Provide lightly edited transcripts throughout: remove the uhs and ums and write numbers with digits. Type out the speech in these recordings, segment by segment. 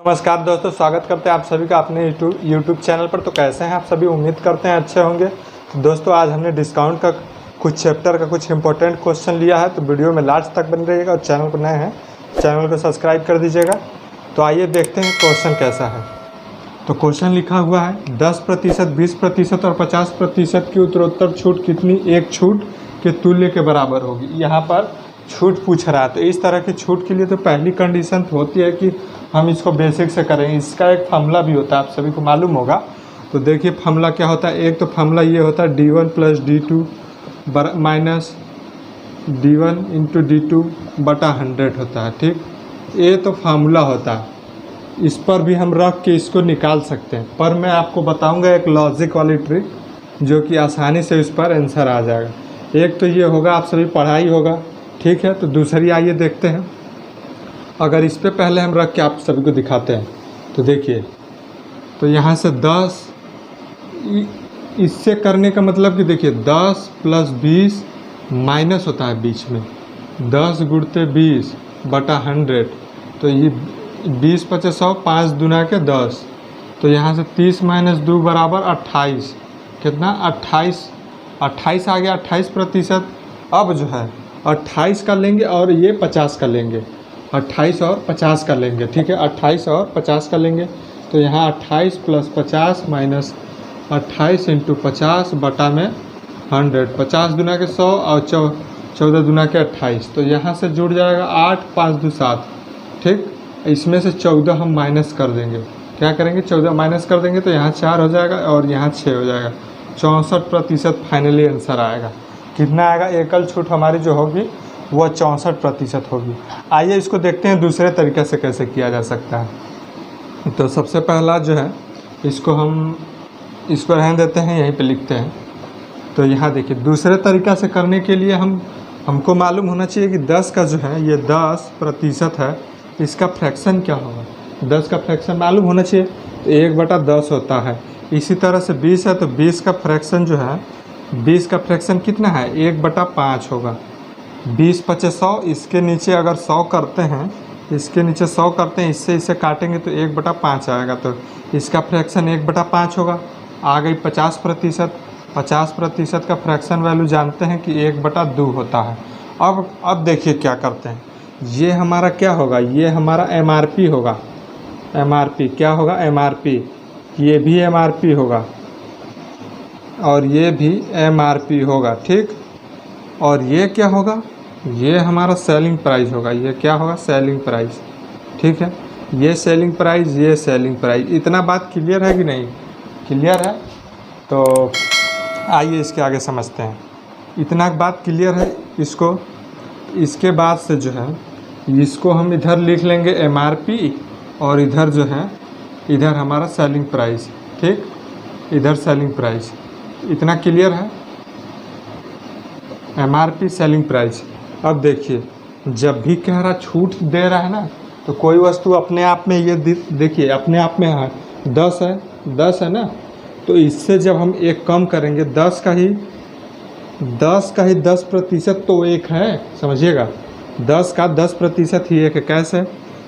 नमस्कार दोस्तों, स्वागत करते हैं आप सभी का अपने यूट्यूब चैनल पर। तो कैसे हैं आप सभी? उम्मीद करते हैं अच्छे होंगे। तो दोस्तों आज हमने डिस्काउंट का कुछ चैप्टर का कुछ इंपॉर्टेंट क्वेश्चन लिया है, तो वीडियो में लास्ट तक बन रहिएगा और चैनल पर नए हैं चैनल को सब्सक्राइब कर दीजिएगा। तो आइए देखते हैं क्वेश्चन कैसा है। तो क्वेश्चन लिखा हुआ है 10%, 20% और 50% की उत्तरोत्तर छूट कितनी एक छूट के तुल्य के बराबर होगी। यहाँ पर छूट पूछ रहा है, तो इस तरह की छूट के लिए तो पहली कंडीशन होती है कि हम इसको बेसिक से करेंगे। इसका एक फॉर्मूला भी होता है, आप सभी को मालूम होगा। तो देखिए फॉर्मूला क्या होता है। एक तो फॉर्मूला ये होता है D1 + D2 minus D1 × D2 बटा 100 होता है। ठीक, ये तो फार्मूला होता है। इस पर भी हम रख के इसको निकाल सकते हैं, पर मैं आपको बताऊंगा एक लॉजिक वाली ट्रिक जो कि आसानी से इस पर आंसर आ जाएगा। एक तो ये होगा, आप सभी पढ़ाई होगा, ठीक है। तो दूसरी आइए देखते हैं। अगर इस पे पहले हम रख के आप सभी को दिखाते हैं तो देखिए, तो यहाँ से 10 इससे करने का मतलब कि देखिए 10 + 20 माइनस होता है बीच में 10 × 20 बटा 100। तो ये 20 × 50 100, 5 दूना के 10। तो यहाँ से 30 - 2 = 28। कितना? 28 आ गया, 28%। अब जो है 28 का लेंगे और ये 50 का लेंगे, 28 और 50 का लेंगे, ठीक है। 28 और 50 का लेंगे, तो यहाँ 28 + 50 माइनस 28 × 50 बटा में 100। 50 दूना के 100 और 14 दूना के 28। तो यहाँ से जुड़ जाएगा 8, 5 2 7, ठीक। इसमें से 14 हम माइनस कर देंगे। क्या करेंगे? 14 माइनस कर देंगे, तो यहाँ 4 हो जाएगा और यहाँ 6 हो जाएगा। 64% फाइनली आंसर आएगा। कितना आएगा? एकल छूट हमारी जो होगी वह 64% होगी। आइए इसको देखते हैं दूसरे तरीके से कैसे किया जा सकता है। तो सबसे पहला जो है, इसको हम इसको रहने देते हैं, यहीं पे लिखते हैं। तो यहाँ देखिए दूसरे तरीक़ा से करने के लिए हमको मालूम होना चाहिए कि 10 का जो है ये 10% है, इसका फ्रैक्शन क्या होगा। 10 का फ्रैक्शन मालूम होना चाहिए, तो 1/10 होता है। इसी तरह से 20 है, तो 20 का फ्रैक्शन जो है, 20 का फ्रैक्शन कितना है? 1/5 होगा। 20 × 50 100, इसके नीचे अगर 100 करते हैं, इसके नीचे 100 करते हैं, इससे इसे काटेंगे तो 1/5 आएगा। तो इसका फ्रैक्शन 1/5 होगा। आ गई 50%। 50% का फ्रैक्शन वैल्यू जानते हैं कि 1/2 होता है। अब देखिए क्या करते हैं। ये हमारा क्या होगा? ये हमारा MRP होगा। MRP क्या होगा? MRP। ये भी MRP होगा और ये भी MRP होगा, ठीक। और ये क्या होगा? ये हमारा सेलिंग प्राइस होगा। ये क्या होगा? सेलिंग प्राइस, ठीक है। ये सेलिंग प्राइस, ये सेलिंग प्राइस। इतना बात क्लियर है कि नहीं? क्लियर है। तो आइए इसके आगे समझते हैं। इतना बात क्लियर है इसको। इसके बाद से जो है, इसको हम इधर लिख लेंगे MRP और इधर जो है, इधर हमारा सेलिंग प्राइस, ठीक। इधर सेलिंग प्राइस। इतना क्लियर है? MRP selling price. अब देखिए, जब भी कह रहा छूट दे रहा है ना, तो कोई वस्तु अपने आप में ये देखिए अपने आप में है 10 है ना। तो इससे जब हम एक कम करेंगे, 10 का ही 10% तो एक है, समझिएगा। 10 का 10% ही एक है। कैसे?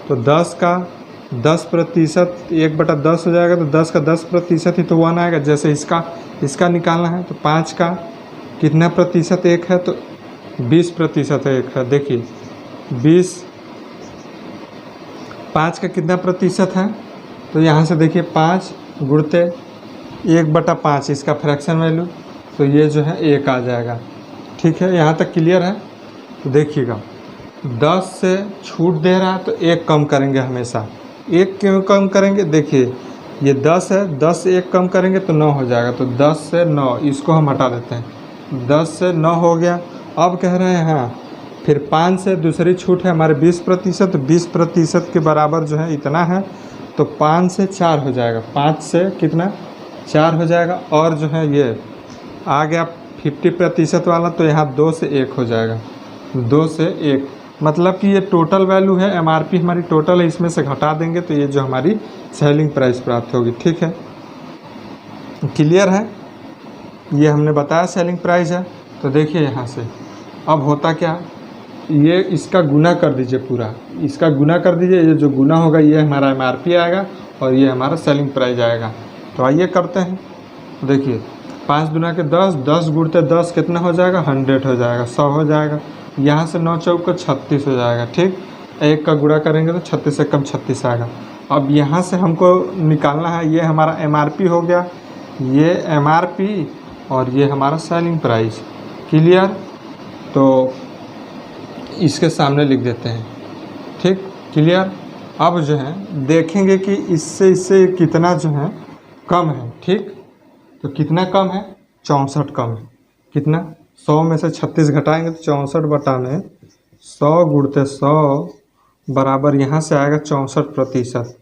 तो 10 का 10% 1/10 हो जाएगा, तो 10 का 10% ही तो 1 आएगा। जैसे इसका निकालना है, तो 5 का कितना प्रतिशत एक है? तो 20% एक है। देखिए 5 का कितना प्रतिशत है? तो यहाँ से देखिए 5 × 1/5 इसका फ्रैक्शन वैल्यू, तो ये जो है 1 आ जाएगा, ठीक है। यहाँ तक क्लियर है। तो देखिएगा 10 से छूट दे रहा है, तो 1 कम करेंगे हमेशा। 1 क्यों कम करेंगे? देखिए ये 10 है, 10 से 1 कम करेंगे तो 9 हो जाएगा। तो 10 से 9 इसको हम हटा देते हैं। 10 से 9 हो गया। अब कह रहे हैं हाँ, फिर 5 से दूसरी छूट है हमारे 20%। तो 20% के बराबर जो है इतना है, तो 5 से 4 हो जाएगा। 5 से कितना? 4 हो जाएगा। और जो है ये आ गया 50% वाला, तो यहाँ 2 से 1 हो जाएगा। 2 से 1 मतलब कि ये टोटल वैल्यू है। MRP हमारी टोटल है, इसमें से घटा देंगे तो ये जो हमारी सेलिंग प्राइस प्राप्त होगी, ठीक है। क्लियर है? ये हमने बताया सेलिंग प्राइस है। तो देखिए यहाँ से अब होता क्या, ये इसका गुना कर दीजिए, पूरा इसका गुना कर दीजिए। ये जो गुना होगा ये हमारा MRP आएगा और ये हमारा सेलिंग प्राइस आएगा। तो आइए करते हैं। देखिए 5 दूना के 10, 10 गुणते 10 कितना हो जाएगा, 100 हो जाएगा, 100 हो जाएगा। यहाँ से 9 चौक को 36 हो जाएगा। ठीक, एक का गुणा करेंगे तो 36 से कम 36 आएगा। अब यहाँ से हमको निकालना है, ये हमारा MRP हो गया, ये MRP और ये हमारा सेलिंग प्राइस। क्लियर? तो इसके सामने लिख देते हैं। ठीक, क्लियर? अब जो है देखेंगे कि इससे कितना जो है कम है। ठीक, तो कितना कम है, 64 कम है। कितना, 100 में से 36 घटाएंगे तो 64 बटा में 100 गुणते 100 बराबर यहाँ से आएगा 64%।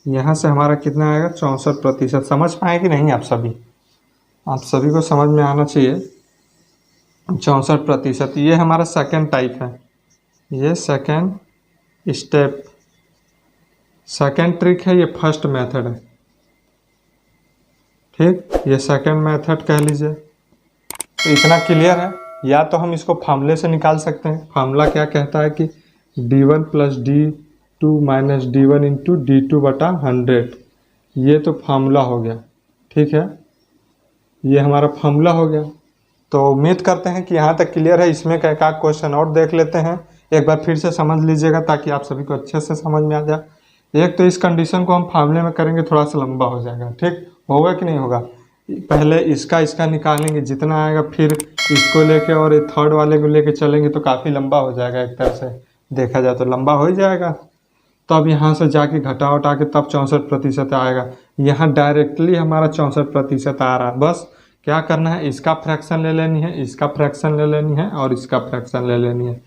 यहाँ से हमारा कितना आएगा, 64%। समझ पाए कि नहीं आप सभी? आप सभी को समझ में आना चाहिए। 64%, ये हमारा सेकेंड टाइप है, ये सेकेंड स्टेप, सेकेंड ट्रिक है, ये फर्स्ट मेथड है। ठीक, ये सेकेंड मेथड कह लीजिए। तो इतना क्लियर है। या तो हम इसको फार्मूले से निकाल सकते हैं। फार्मूला क्या कहता है कि D1 + D2 - D1 × D2 बटा 100। ये तो फार्मूला हो गया। ठीक है, ये हमारा फार्मूला हो गया। तो उम्मीद करते हैं कि यहाँ तक क्लियर है। इसमें का एक आध क्वेश्चन और देख लेते हैं, एक बार फिर से समझ लीजिएगा ताकि आप सभी को अच्छे से समझ में आ जाए। एक तो इस कंडीशन को हम फार्मूले में करेंगे, थोड़ा सा लंबा हो जाएगा। ठीक, होगा कि नहीं होगा? पहले इसका निकालेंगे जितना आएगा, फिर इसको लेके और ये थर्ड वाले को लेके चलेंगे तो काफ़ी लंबा हो जाएगा। एक तरह से देखा जाए तो लंबा हो ही जाएगा। तो अब यहाँ से जाके घटा उठा के तब 64% आएगा। यहाँ डायरेक्टली हमारा 64% आ रहा है। बस क्या करना है, इसका फ्रैक्शन ले लेनी है, इसका फ्रैक्शन ले लेनी है और इसका फ्रैक्शन ले लेनी है।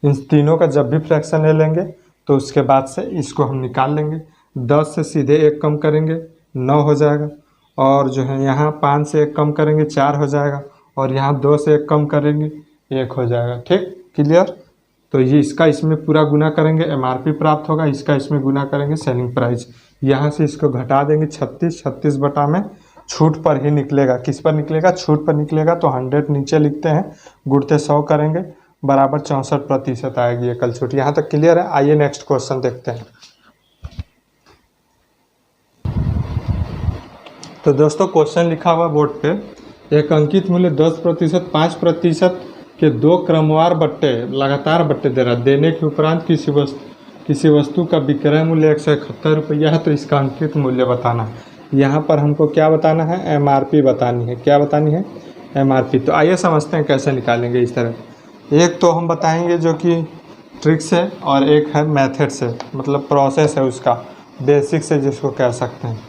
इन तीनों का जब भी फ्रैक्शन ले लेंगे तो उसके बाद से इसको हम निकाल लेंगे। 10 से सीधे 1 कम करेंगे 9 हो जाएगा, और जो है यहाँ 5 से 1 कम करेंगे 4 हो जाएगा, और यहाँ 2 से 1 कम करेंगे 1 हो जाएगा। ठीक, क्लियर? तो ये इसका इसमें पूरा गुना करेंगे MRP प्राप्त होगा, इसका इसमें गुना करेंगे सेलिंग प्राइस। यहाँ से इसको घटा देंगे 36 बटा में छूट पर ही निकलेगा। किस पर निकलेगा, छूट पर निकलेगा। तो 100 नीचे लिखते हैं, गुणते 100 करेंगे बराबर 64% आएगी एकल छूट। यहाँ तक क्लियर है? आइए नेक्स्ट क्वेश्चन देखते हैं। तो दोस्तों क्वेश्चन लिखा हुआ बोर्ड पे, एक अंकित मूल्य 10%, 5% के 2 क्रमवार बट्टे लगातार बट्टे दे रहा है। देने के उपरांत किसी वस्तु का विक्रय मूल्य 171 रुपया है, तो इसका अंकित मूल्य बताना है। यहाँ पर हमको क्या बताना है, MRP बतानी है। क्या बतानी है, MRP। तो आइए समझते हैं कैसे निकालेंगे। इस तरह एक तो हम बताएंगे जो कि ट्रिक से, और एक है मेथड से, मतलब प्रोसेस है उसका, बेसिक से जिसको कह सकते हैं।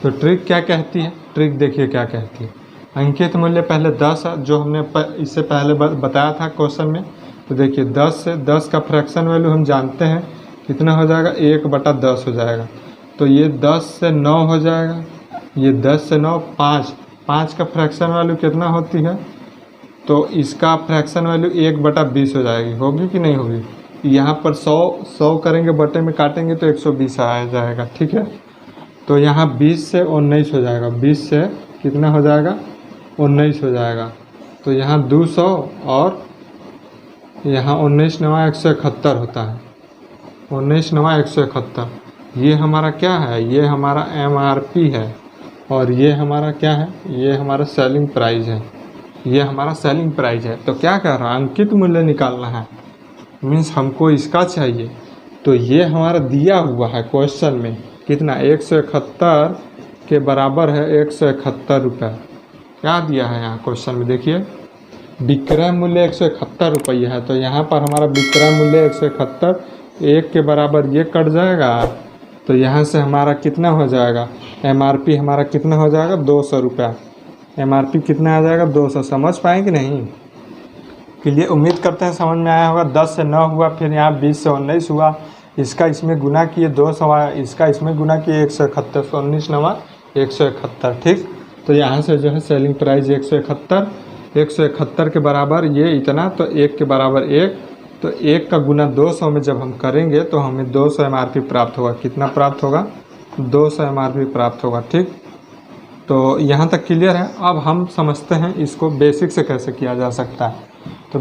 तो ट्रिक क्या कहती है, ट्रिक देखिए क्या कहती है। अंकित मूल्य पहले 10 है, जो हमने इससे पहले बताया था क्वेश्चन में। तो देखिए 10 से 10 का फ्रैक्शन वैल्यू हम जानते हैं कितना हो जाएगा, 1/10 हो जाएगा। तो ये 10 से 9 हो जाएगा, ये 10 से 9 5 का फ्रैक्शन वैल्यू कितना होती है, तो इसका फ्रैक्शन वैल्यू 1/20 हो जाएगी। होगी कि नहीं होगी? यहाँ पर 100 करेंगे, बटे में काटेंगे तो 120 आ जाएगा। ठीक है, तो यहाँ 20 से 19 हो जाएगा, 20 से कितना हो जाएगा, 19 हो जाएगा। तो यहाँ 200 और यहाँ 19 9 171 होता है, 19 9 171। ये हमारा क्या है, ये हमारा MRP है, और ये हमारा क्या है, ये हमारा सेलिंग प्राइस है। ये हमारा सेलिंग प्राइस है। तो क्या कर रहा है, अंकित मूल्य निकालना है, मीन्स हमको इसका चाहिए। तो ये हमारा दिया हुआ है क्वेश्चन में कितना, 171 के बराबर है 171 रुपये। क्या दिया है यहाँ क्वेश्चन में, देखिए विक्रय मूल्य 171 रुपये है। तो यहाँ पर हमारा विक्रय मूल्य 171, 1 के बराबर ये कट जाएगा, तो यहाँ से हमारा कितना हो जाएगा, MRP हमारा कितना हो जाएगा, 200 रुपया। MRP कितना आ जाएगा, 200। समझ पाए कि नहीं? के लिए उम्मीद करते हैं समझ में आया होगा। 10 से 9 हुआ, फिर यहाँ 20 से 19 हुआ, इसका इसमें गुना किए 200 आया, इसका इसमें गुना किए 171, 19 9 171। ठीक, तो यहाँ से जो है सेलिंग प्राइस 171 के बराबर ये इतना, तो 1 के बराबर 1, तो 1 का गुना 200 में जब हम करेंगे तो हमें 200 MRP प्राप्त होगा। कितना प्राप्त होगा, 200 MRP प्राप्त होगा। ठीक, तो यहाँ तक क्लियर है। अब हम समझते हैं इसको बेसिक से कैसे किया जा सकता है। तो